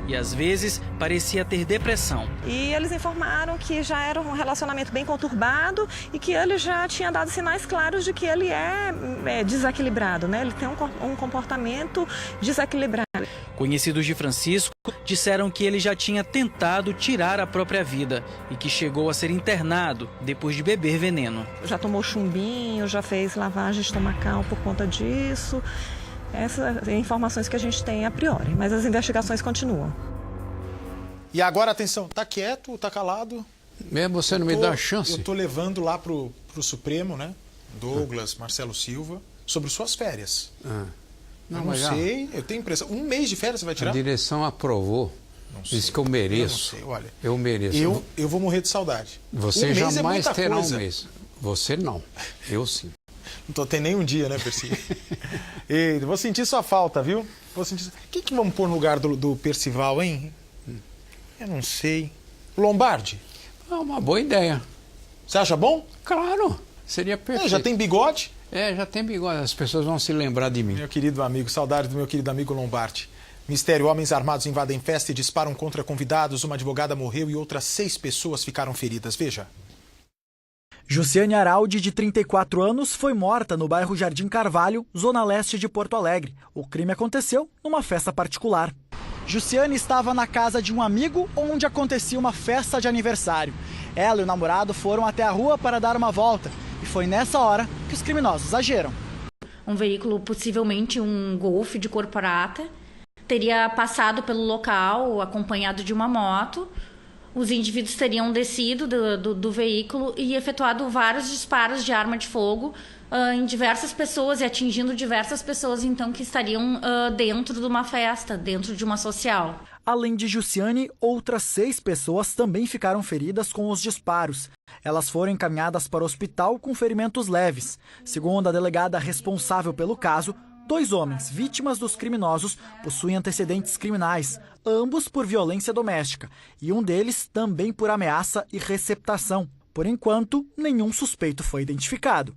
e às vezes parecia ter depressão. E eles informaram que já era um relacionamento bem conturbado e que ele já tinha dado sinais claros de que ele é desequilibrado, né? Ele tem um comportamento desequilibrado. Conhecidos de Francisco disseram que ele já tinha tentado tirar a própria vida e que chegou a ser internado depois de beber veneno. Já tomou chumbinho, já fez lavagem estomacal por conta disso. Essas informações que a gente tem a priori, mas as investigações continuam. E agora, atenção, tá quieto, tá calado? Mesmo você não me dá a chance. Eu tô levando lá pro Supremo, né? Douglas, Marcelo Silva, sobre suas férias. Não, eu não sei, eu tenho impressão. Um mês de férias você vai tirar? A direção aprovou. Disse que eu mereço. Eu não sei, olha. Eu mereço. Eu vou morrer de saudade. Você jamais terá coisa. um mês. Você não. Eu sim. Não tô tendo nem um dia, né, Percy? Ei, vou sentir sua falta, viu? Vou sentir. O que vamos pôr no lugar do Percival, hein? Eu não sei. Lombardi? É uma boa ideia. Você acha bom? Claro. Seria perfeito. Já tem bigode? Já tem bigode. As pessoas vão se lembrar de mim. Meu querido amigo, saudade do meu querido amigo Lombardi. Mistério: homens armados invadem festa e disparam contra convidados. Uma advogada morreu e outras 6 pessoas ficaram feridas. Veja. Jussiane Araldi, de 34 anos, foi morta no bairro Jardim Carvalho, zona leste de Porto Alegre. O crime aconteceu numa festa particular. Jussiane estava na casa de um amigo onde acontecia uma festa de aniversário. Ela e o namorado foram até a rua para dar uma volta e foi nessa hora que os criminosos agiram. Um veículo, possivelmente um Golf de cor prata, teria passado pelo local acompanhado de uma moto. Os indivíduos teriam descido do veículo e efetuado vários disparos de arma de fogo em diversas pessoas e atingindo diversas pessoas, então, que estariam dentro de uma festa, dentro de uma social. Além de Jussiane, outras 6 pessoas também ficaram feridas com os disparos. Elas foram encaminhadas para o hospital com ferimentos leves. Segundo a delegada responsável pelo caso, 2 homens, vítimas dos criminosos, possuem antecedentes criminais, ambos por violência doméstica, e um deles também por ameaça e receptação. Por enquanto, nenhum suspeito foi identificado.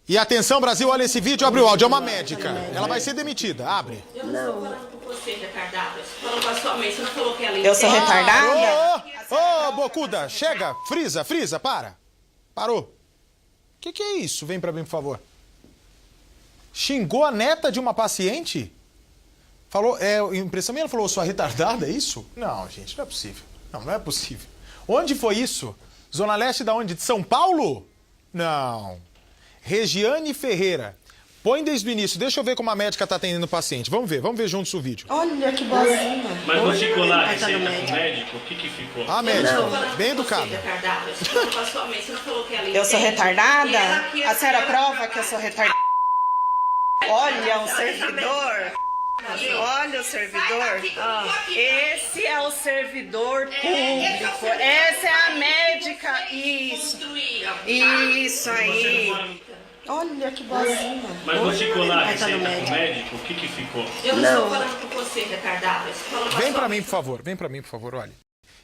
E atenção, Brasil, olha esse vídeo, abre o áudio, é uma médica. Ela vai ser demitida, abre. Eu não estou falando com você, retardada. Falando com a sua mãe, você não falou que ela... Eu sou retardada? Ô, bocuda, chega, frisa, para. Parou. O que é isso? Vem pra mim, por favor. Xingou a neta de uma paciente? Falou, impressão minha, ela falou, sua retardada, é isso? Não, gente, não é possível. Não é possível. Onde foi isso? Zona Leste da onde? De São Paulo? Não. Regiane Ferreira. Põe desde o início, deixa eu ver como a médica tá atendendo o paciente. Vamos ver juntos o vídeo. Olha que boazinha. Mas não ficou lá a receita do médico? O que ficou? A médica, bem educada. Eu sou retardada? A senhora prova que eu sou retardada? Olha o servidor. Olha o servidor. Esse é o servidor público. Essa é a médica. Isso aí. Olha que boazinha. Mas não ficou lá a receita do médico? O que ficou? Eu não estou falando com você, retardada. Vem pra mim, por favor, olha.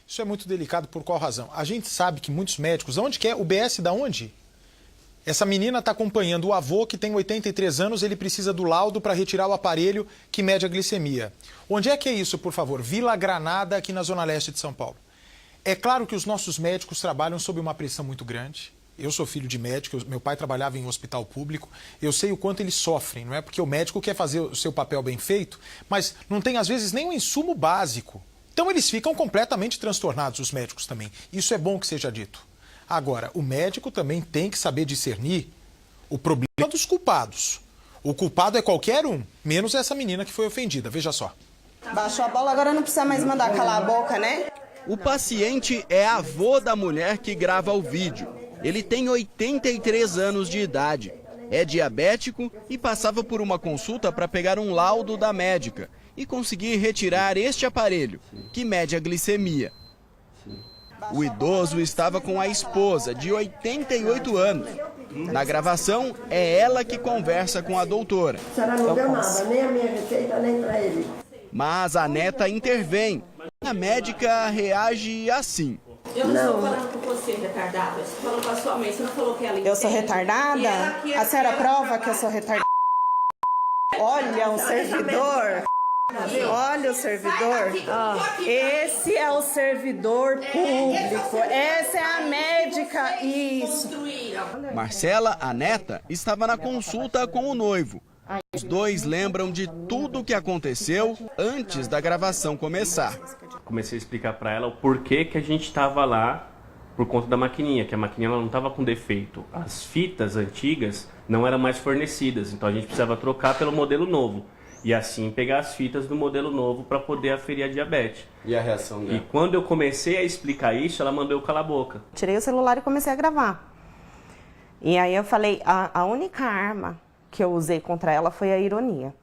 Isso é muito delicado por qual razão? A gente sabe que muitos médicos... Onde que é? O BS da onde? Essa menina está acompanhando o avô, que tem 83 anos, ele precisa do laudo para retirar o aparelho que mede a glicemia. Onde é que é isso, por favor? Vila Granada, aqui na Zona Leste de São Paulo. É claro que os nossos médicos trabalham sob uma pressão muito grande. Eu sou filho de médico, meu pai trabalhava em um hospital público, eu sei o quanto eles sofrem, não é? Porque o médico quer fazer o seu papel bem feito, mas não tem, às vezes, nem um insumo básico. Então eles ficam completamente transtornados, os médicos também. Isso é bom que seja dito. Agora, o médico também tem que saber discernir o problema dos culpados. O culpado é qualquer um, menos essa menina que foi ofendida. Veja só. Baixou a bola, agora não precisa mais mandar calar a boca, né? O paciente é avô da mulher que grava o vídeo. Ele tem 83 anos de idade, é diabético e passava por uma consulta para pegar um laudo da médica e conseguir retirar este aparelho, que mede a glicemia. O idoso estava com a esposa, de 88 anos. Na gravação, é ela que conversa com a doutora. A senhora não deu nada, nem a minha receita, nem para ele. Mas a neta intervém. A médica reage assim. Eu não estou falando com você, retardada. Eu estou falando com a sua mãe, você não falou que ela... Eu sou retardada? A senhora prova que eu sou retardada? Olha o servidor. Olha o servidor. Esse é o servidor público. Essa é a médica. Isso. Marcela, a neta, estava na consulta com o noivo. Os dois lembram de tudo o que aconteceu antes da gravação começar. Comecei a explicar para ela o porquê que a gente estava lá por conta da maquininha, que a maquininha ela não estava com defeito. As fitas antigas não eram mais fornecidas, então a gente precisava trocar pelo modelo novo. E assim pegar as fitas do modelo novo para poder aferir a diabetes. E a reação dela? E quando eu comecei a explicar isso, ela mandou eu calar a boca. Tirei o celular e comecei a gravar. E aí eu falei, a única arma que eu usei contra ela foi a ironia.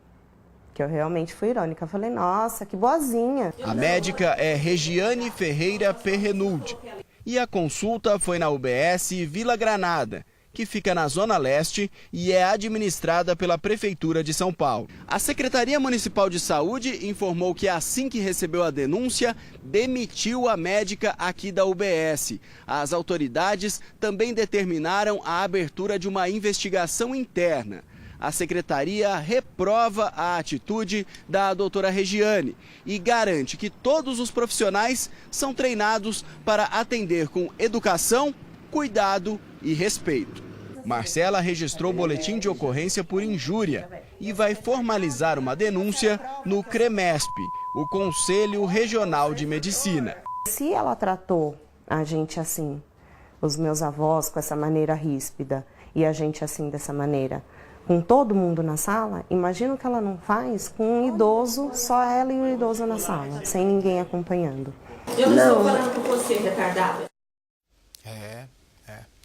Que eu realmente fui irônica. Eu falei, nossa, que boazinha. A médica é Regiane Ferreira Perrenulde. E a consulta foi na UBS Vila Granada, que fica na Zona Leste e é administrada pela Prefeitura de São Paulo. A Secretaria Municipal de Saúde informou que assim que recebeu a denúncia, demitiu a médica aqui da UBS. As autoridades também determinaram a abertura de uma investigação interna. A secretaria reprova a atitude da doutora Regiane e garante que todos os profissionais são treinados para atender com educação, cuidado e respeito. Marcela registrou boletim de ocorrência por injúria e vai formalizar uma denúncia no CREMESP, o Conselho Regional de Medicina. Se ela tratou a gente assim, os meus avós com essa maneira ríspida e a gente assim dessa maneira, com todo mundo na sala, imagina o que ela não faz com um idoso, só ela e o idoso na sala, sem ninguém acompanhando. Eu não estou falando com você, retardada.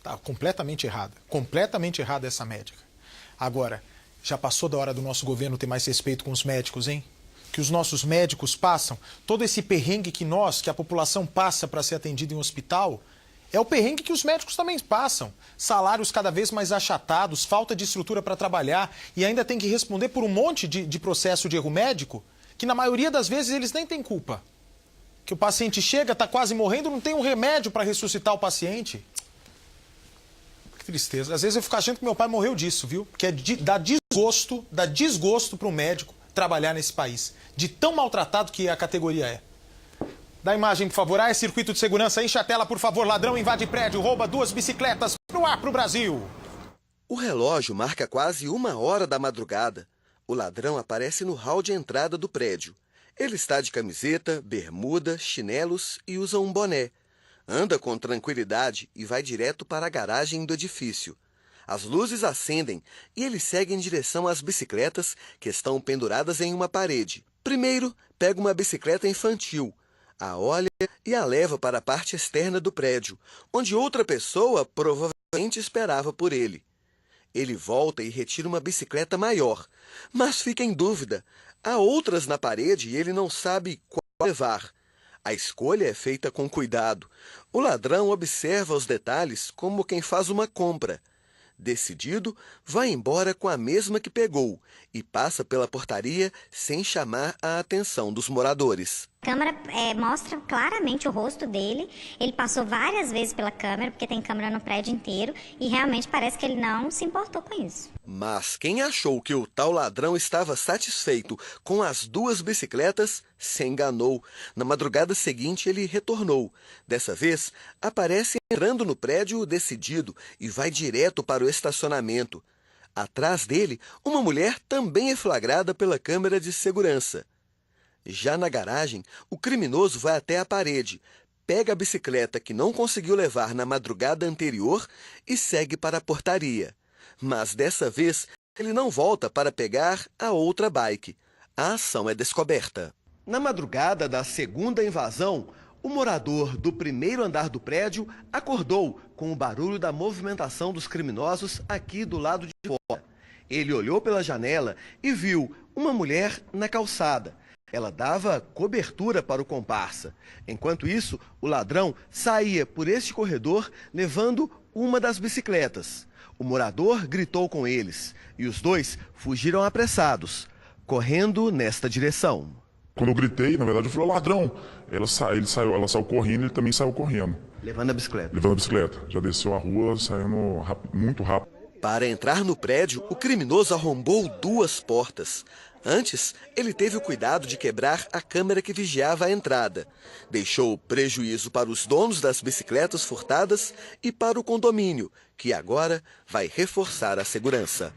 Tá completamente errada essa médica. Agora, já passou da hora do nosso governo ter mais respeito com os médicos, hein? Que os nossos médicos passam, todo esse perrengue que a população passa para ser atendida em um hospital, é o perrengue que os médicos também passam. Salários cada vez mais achatados, falta de estrutura para trabalhar e ainda tem que responder por um monte de processo de erro médico que na maioria das vezes eles nem têm culpa. Que o paciente chega, está quase morrendo, não tem um remédio para ressuscitar o paciente. Que tristeza. Às vezes eu fico achando que meu pai morreu disso, viu? Que dá desgosto para um médico trabalhar nesse país. De tão maltratado que a categoria é. Dá imagem, por favor. É circuito de segurança. Enche a tela, por favor. Ladrão invade prédio, rouba 2 bicicletas. No ar pro Brasil. O relógio marca quase 1h da madrugada. O ladrão aparece no hall de entrada do prédio. Ele está de camiseta, bermuda, chinelos e usa um boné. Anda com tranquilidade e vai direto para a garagem do edifício. As luzes acendem e ele segue em direção às bicicletas que estão penduradas em uma parede. Primeiro, pega uma bicicleta infantil, a olha e a leva para a parte externa do prédio, onde outra pessoa provavelmente esperava por ele. Ele volta e retira uma bicicleta maior, mas fica em dúvida. Há outras na parede e ele não sabe qual levar. A escolha é feita com cuidado. O ladrão observa os detalhes como quem faz uma compra. Decidido, vai embora com a mesma que pegou e passa pela portaria sem chamar a atenção dos moradores. A câmera mostra claramente o rosto dele. Ele passou várias vezes pela câmera, porque tem câmera no prédio inteiro, e realmente parece que ele não se importou com isso. Mas quem achou que o tal ladrão estava satisfeito com as 2 bicicletas, se enganou. Na madrugada seguinte, ele retornou. Dessa vez, aparece entrando no prédio decidido e vai direto para o estacionamento. Atrás dele, uma mulher também é flagrada pela câmera de segurança. Já na garagem, o criminoso vai até a parede, pega a bicicleta que não conseguiu levar na madrugada anterior e segue para a portaria. Mas dessa vez, ele não volta para pegar a outra bike. A ação é descoberta. Na madrugada da segunda invasão, o morador do primeiro andar do prédio acordou com o barulho da movimentação dos criminosos aqui do lado de fora. Ele olhou pela janela e viu uma mulher na calçada. Ela dava cobertura para o comparsa. Enquanto isso, o ladrão saía por este corredor levando uma das bicicletas. O morador gritou com eles e os dois fugiram apressados, correndo nesta direção. Quando eu gritei, na verdade eu falei, ladrão. Ela saiu correndo e ele também saiu correndo. Levando a bicicleta? Levando a bicicleta. Já desceu a rua, saindo muito rápido. Para entrar no prédio, o criminoso arrombou 2 portas. Antes, ele teve o cuidado de quebrar a câmera que vigiava a entrada. Deixou prejuízo para os donos das bicicletas furtadas e para o condomínio, que agora vai reforçar a segurança.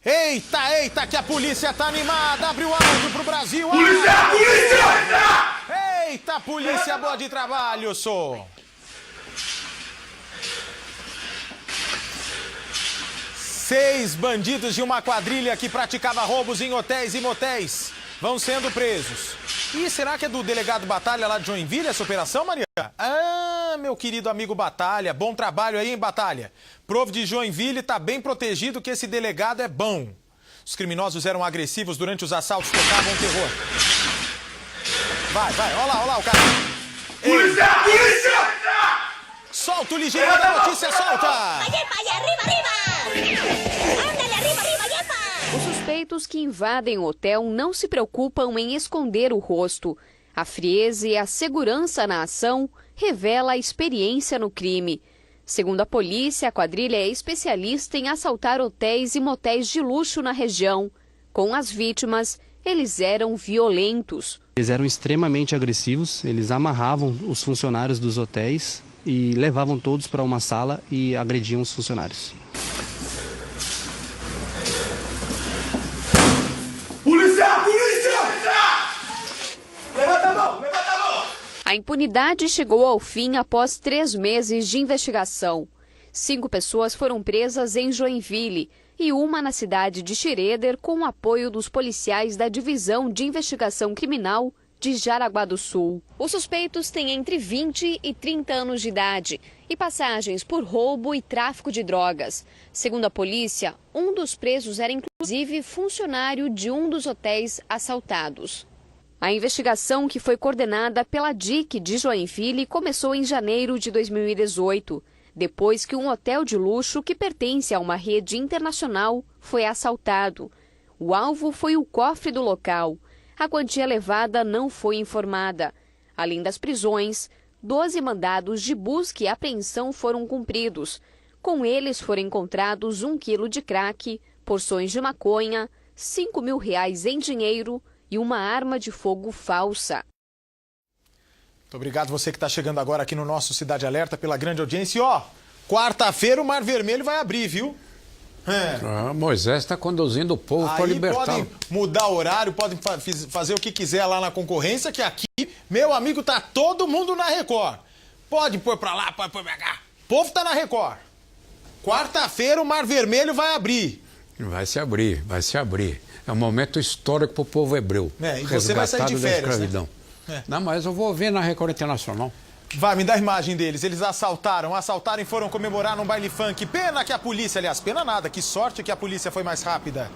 Eita, eita, que a polícia tá animada! Abre o áudio pro Brasil! Polícia! Polícia! Eita, polícia boa de trabalho, sou! 6 bandidos de uma quadrilha que praticava roubos em hotéis e motéis vão sendo presos. E será que é do delegado Batalha lá de Joinville essa operação, Maria? Ah, meu querido amigo Batalha, bom trabalho aí, hein, Batalha? Provo de Joinville tá bem protegido que esse delegado é bom. Os criminosos eram agressivos durante os assaltos, tocavam terror. Vai, olha lá o cara. Polícia! Polícia! Solta o ligeiro da notícia, solta! Os suspeitos que invadem o hotel não se preocupam em esconder o rosto. A frieza e a segurança na ação revela a experiência no crime. Segundo a polícia, a quadrilha é especialista em assaltar hotéis e motéis de luxo na região. Com as vítimas, eles eram violentos. Eles eram extremamente agressivos, eles amarravam os funcionários dos hotéis e levavam todos para uma sala e agrediam os funcionários. Polícia! Polícia! Levanta a mão! Levanta a mão! A impunidade chegou ao fim após 3 meses de investigação. 5 pessoas foram presas em Joinville e uma na cidade de Xereder com o apoio dos policiais da Divisão de Investigação Criminal de Jaraguá do Sul. Os suspeitos têm entre 20 e 30 anos de idade e passagens por roubo e tráfico de drogas. Segundo a polícia, um dos presos era inclusive funcionário de um dos hotéis assaltados. A investigação, que foi coordenada pela DIC de Joinville, começou em janeiro de 2018, depois que um hotel de luxo que pertence a uma rede internacional foi assaltado. O alvo foi o cofre do local. A quantia levada não foi informada. Além das prisões, 12 mandados de busca e apreensão foram cumpridos. Com eles foram encontrados 1 quilo de crack, porções de maconha, R$5 mil em dinheiro e uma arma de fogo falsa. Muito obrigado você que está chegando agora aqui no nosso Cidade Alerta pela grande audiência. E ó, quarta-feira o Mar Vermelho vai abrir, viu? Moisés está conduzindo o povo para libertar. Podem mudar horário, podem fazer o que quiser lá na concorrência, que aqui, meu amigo, tá todo mundo na Record. Pode pôr para lá, pode pôr para cá. O povo tá na Record. Quarta-feira o Mar Vermelho vai abrir. Vai se abrir, vai se abrir. É um momento histórico para o povo hebreu. E você vai sair de férias, da escravidão. Né? Não, mas eu vou ver na Record Internacional. Vai, me dá a imagem deles. Eles assaltaram e foram comemorar num baile funk. Pena que a polícia, aliás, pena nada. Que sorte que a polícia foi mais rápida.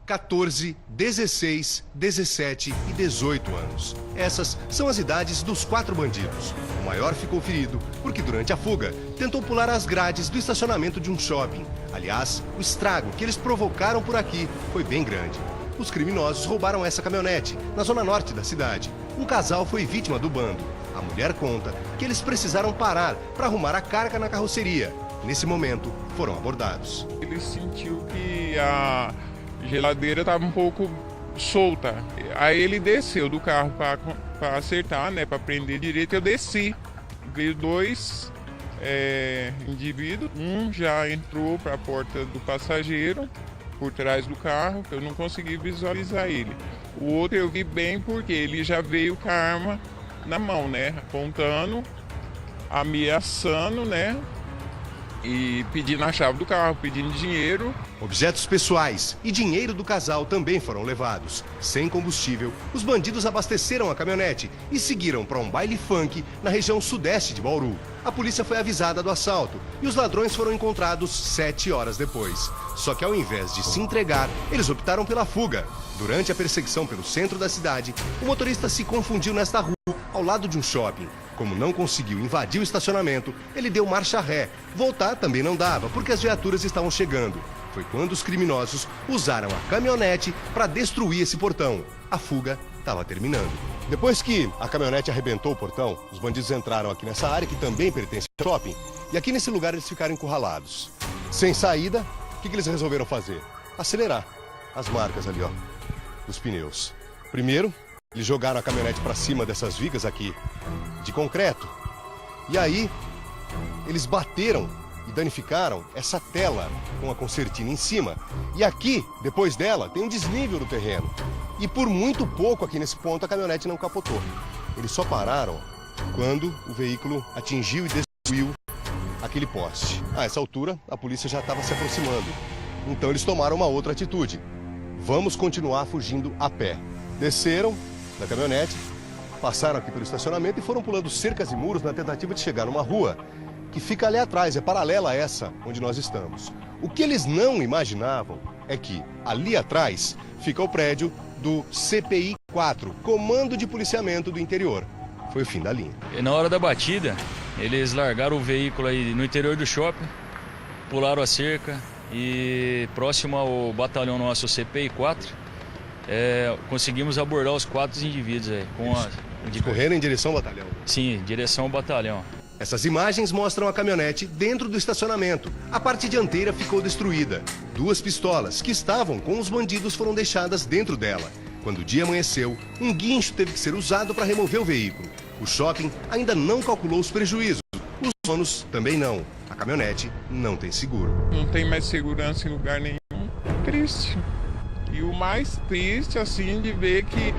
14, 16, 17 e 18 anos. Essas são as idades dos 4 bandidos. O maior ficou ferido porque, durante a fuga, tentou pular as grades do estacionamento de um shopping. Aliás, o estrago que eles provocaram por aqui foi bem grande. Os criminosos roubaram essa caminhonete na zona norte da cidade. Um casal foi vítima do bando. A mulher conta que eles precisaram parar para arrumar a carga na carroceria. Nesse momento, foram abordados. Ele sentiu que a geladeira estava um pouco solta. Aí ele desceu do carro para acertar, né, para prender direito. Eu desci. Veio 2 indivíduos. Um já entrou para a porta do passageiro, por trás do carro, eu não consegui visualizar ele. O outro eu vi bem porque ele já veio com a arma na mão, né? Apontando, ameaçando, né? E pedindo a chave do carro, pedindo dinheiro. Objetos pessoais e dinheiro do casal também foram levados. Sem combustível, os bandidos abasteceram a caminhonete e seguiram para um baile funk na região sudeste de Bauru. A polícia foi avisada do assalto e os ladrões foram encontrados 7 horas depois. Só que ao invés de se entregar, eles optaram pela fuga. Durante a perseguição pelo centro da cidade, o motorista se confundiu nesta rua, ao lado de um shopping. Como não conseguiu invadir o estacionamento, ele deu marcha ré. Voltar também não dava, porque as viaturas estavam chegando. Foi quando os criminosos usaram a caminhonete para destruir esse portão. A fuga estava terminando. Depois que a caminhonete arrebentou o portão, os bandidos entraram aqui nessa área, que também pertence ao shopping, E aqui nesse lugar eles ficaram encurralados. Sem saída, o que eles resolveram fazer? Acelerar. As marcas ali, ó, dos pneus. Primeiro, eles jogaram a caminhonete para cima dessas vigas aqui de concreto. E aí, eles bateram e danificaram essa tela com a concertina em cima. E aqui, depois dela, tem um desnível do terreno. E por muito pouco aqui nesse ponto a caminhonete não capotou. Eles só pararam quando o veículo atingiu e destruiu aquele poste. A essa altura, a polícia já estava se aproximando. Então eles tomaram uma outra atitude. Vamos continuar fugindo a pé. Desceram da caminhonete, passaram aqui pelo estacionamento e foram pulando cercas e muros na tentativa de chegar numa rua que fica ali atrás, é paralela a essa onde nós estamos. O que eles não imaginavam é que ali atrás fica o prédio do CPI 4, Comando de Policiamento do Interior. Foi o fim da linha. E na hora da batida, eles largaram o veículo aí no interior do shopping, pularam a cerca e próximo ao batalhão nosso CPI 4, conseguimos abordar os 4 indivíduos aí. Eles correram em direção ao batalhão? Sim, em direção ao batalhão. Essas imagens mostram a caminhonete dentro do estacionamento. A parte dianteira ficou destruída. 2 pistolas que estavam com os bandidos foram deixadas dentro dela. Quando o dia amanheceu, um guincho teve que ser usado para remover o veículo. O shopping ainda não calculou os prejuízos. Os donos também não. A caminhonete não tem seguro. Não tem mais segurança em lugar nenhum. Triste. E o mais triste, assim, de ver que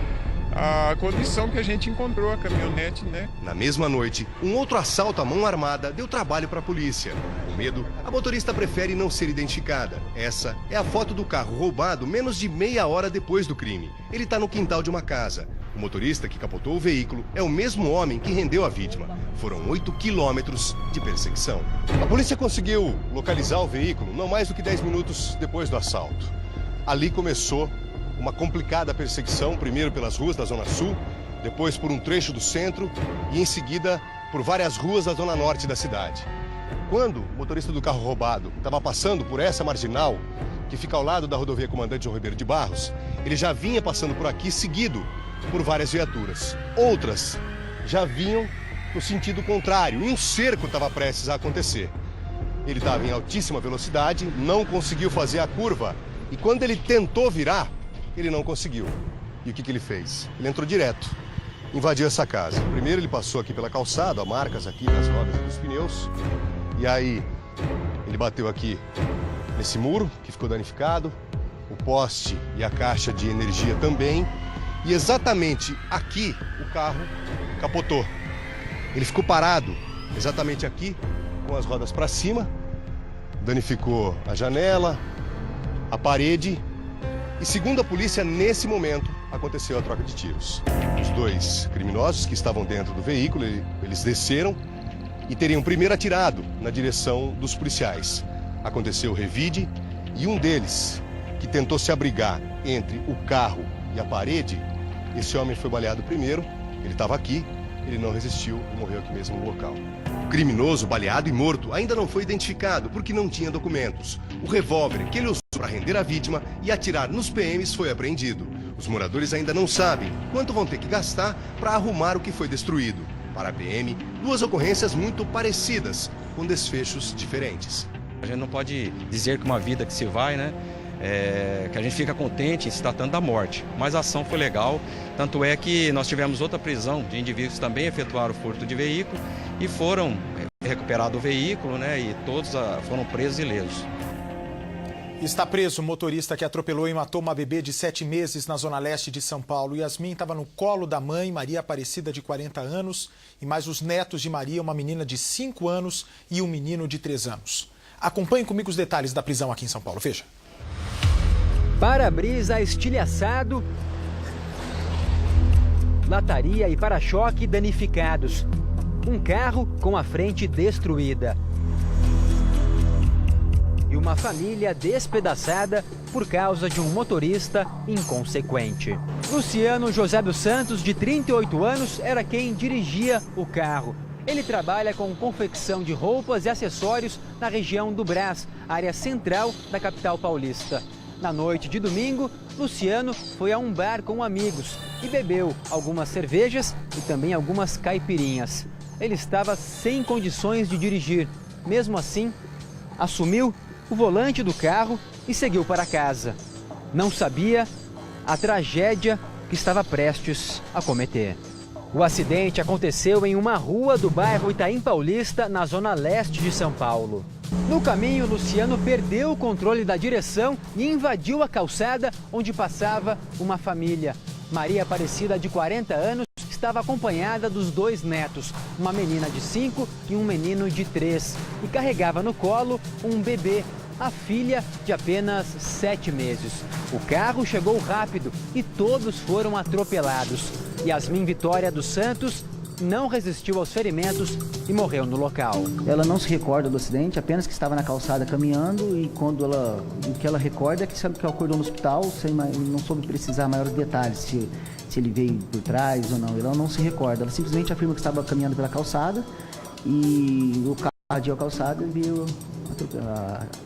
a condição que a gente encontrou a caminhonete, né? Na mesma noite, um outro assalto à mão armada deu trabalho para a polícia. Com medo, a motorista prefere não ser identificada. Essa é a foto do carro roubado menos de meia hora depois do crime. Ele está no quintal de uma casa. O motorista que capotou o veículo é o mesmo homem que rendeu a vítima. Foram 8 quilômetros de perseguição. A polícia conseguiu localizar o veículo não mais do que 10 minutos depois do assalto. Ali começou uma complicada perseguição, primeiro pelas ruas da Zona Sul, depois por um trecho do centro e em seguida por várias ruas da Zona Norte da cidade. Quando o motorista do carro roubado estava passando por essa marginal, que fica ao lado da rodovia Comandante João Ribeiro de Barros, ele já vinha passando por aqui seguido por várias viaturas. Outras já vinham no sentido contrário e um cerco estava prestes a acontecer. Ele estava em altíssima velocidade, não conseguiu fazer a curva e quando ele tentou virar, ele não conseguiu. E o que ele fez? Ele entrou direto, invadiu essa casa. Primeiro ele passou aqui pela calçada, marcas aqui nas rodas dos pneus. E aí ele bateu aqui nesse muro, que ficou danificado. O poste e a caixa de energia também. E exatamente aqui o carro capotou. Ele ficou parado exatamente aqui, com as rodas para cima. Danificou a janela, a parede. E segundo a polícia, nesse momento, aconteceu a troca de tiros. Os 2 criminosos que estavam dentro do veículo, eles desceram e teriam primeiro atirado na direção dos policiais. Aconteceu o revide e um deles, que tentou se abrigar entre o carro e a parede, esse homem foi baleado primeiro, ele estava aqui, ele não resistiu e morreu aqui mesmo no local. O criminoso, baleado e morto, ainda não foi identificado porque não tinha documentos. O revólver que ele usou para render a vítima e atirar nos PMs foi apreendido. Os moradores ainda não sabem quanto vão ter que gastar para arrumar o que foi destruído. Para a PM, 2 ocorrências muito parecidas, com desfechos diferentes. A gente não pode dizer que uma vida que se vai, né? Que a gente fica contente em se tratando da morte. Mas a ação foi legal, tanto é que nós tivemos outra prisão de indivíduos que também efetuaram furto de veículo e foram recuperados o veículo, né? E todos foram presos ilesos. Está preso o motorista que atropelou e matou uma bebê de 7 meses na zona leste de São Paulo. Yasmin estava no colo da mãe, Maria Aparecida, de 40 anos, e mais os netos de Maria, uma menina de 5 anos e um menino de 3 anos. Acompanhe comigo os detalhes da prisão aqui em São Paulo. Veja. Para-brisa estilhaçado, lataria e para-choque danificados. Um carro com a frente destruída. E uma família despedaçada por causa de um motorista inconsequente. Luciano José dos Santos, de 38 anos, era quem dirigia o carro. Ele trabalha com confecção de roupas e acessórios na região do Brás, área central da capital paulista. Na noite de domingo, Luciano foi a um bar com amigos e bebeu algumas cervejas e também algumas caipirinhas. Ele estava sem condições de dirigir, mesmo assim, assumiu o volante do carro e seguiu para casa. Não sabia a tragédia que estava prestes a cometer. O acidente aconteceu em uma rua do bairro Itaim Paulista, na zona leste de São Paulo. No caminho, Luciano perdeu o controle da direção e invadiu a calçada onde passava uma família. Maria Aparecida, de 40 anos, estava acompanhada dos 2 netos, uma menina de 5 e um menino de 3, e carregava no colo um bebê, a filha de apenas 7 meses. O carro chegou rápido e todos foram atropelados. Yasmin Vitória dos Santos não resistiu aos ferimentos e morreu no local. Ela não se recorda do acidente, apenas que estava na calçada caminhando, e o que ela recorda é que sabe que ela acordou no hospital, não soube precisar maiores detalhes, se ele veio por trás ou não. Ela não se recorda, ela simplesmente afirma que estava caminhando pela calçada e o carro invadiu a calçada e veio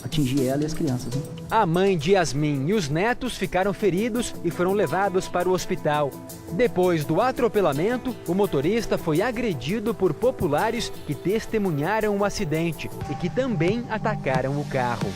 atingir ela e as crianças. Né? A mãe de Yasmin e os netos ficaram feridos e foram levados para o hospital. Depois do atropelamento, o motorista foi agredido por populares que testemunharam o acidente e que também atacaram o carro.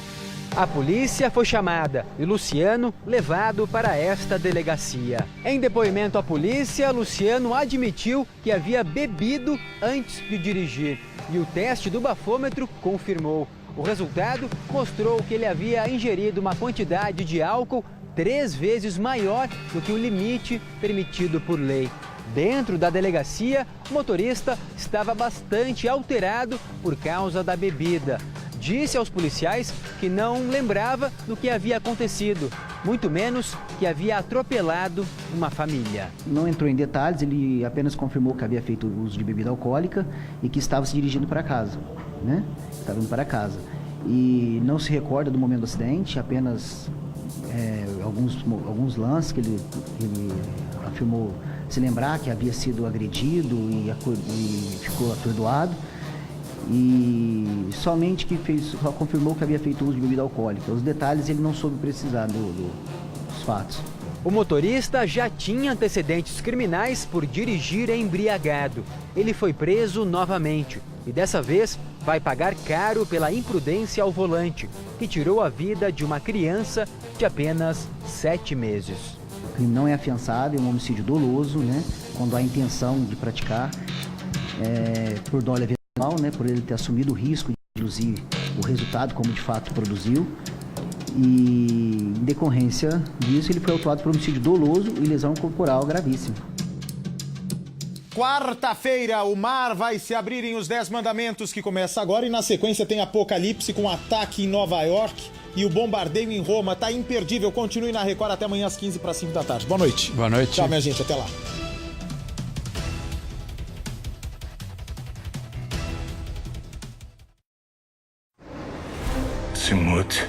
A polícia foi chamada e Luciano levado para esta delegacia. Em depoimento à polícia, Luciano admitiu que havia bebido antes de dirigir e o teste do bafômetro confirmou. O resultado mostrou que ele havia ingerido uma quantidade de álcool 3 vezes maior do que o limite permitido por lei. Dentro da delegacia, o motorista estava bastante alterado por causa da bebida. Disse aos policiais que não lembrava do que havia acontecido, muito menos que havia atropelado uma família. Não entrou em detalhes, ele apenas confirmou que havia feito uso de bebida alcoólica e que estava se dirigindo para casa, né? Estava indo para casa. E não se recorda do momento do acidente, apenas alguns lances que ele afirmou se lembrar que havia sido agredido e ficou atordoado. E somente só confirmou que havia feito uso de bebida alcoólica. Os detalhes ele não soube precisar dos fatos. O motorista já tinha antecedentes criminais por dirigir embriagado. Ele foi preso novamente e dessa vez vai pagar caro pela imprudência ao volante, que tirou a vida de uma criança de apenas 7 meses. O crime não é afiançado, é um homicídio doloso, né? Quando há intenção de praticar, por dolo eventual, né? Por ele ter assumido o risco de produzir o resultado como de fato produziu. E em decorrência disso ele foi autuado por homicídio doloso e lesão corporal gravíssima. Quarta-feira, o mar vai se abrir em Os 10 Mandamentos, que começa agora, e na sequência tem Apocalipse com ataque em Nova York e o bombardeio em Roma. Tá imperdível. Continue na Record até amanhã às 15 para 5 da tarde. Boa noite. Boa noite. Tchau, minha gente. Até lá. Simut.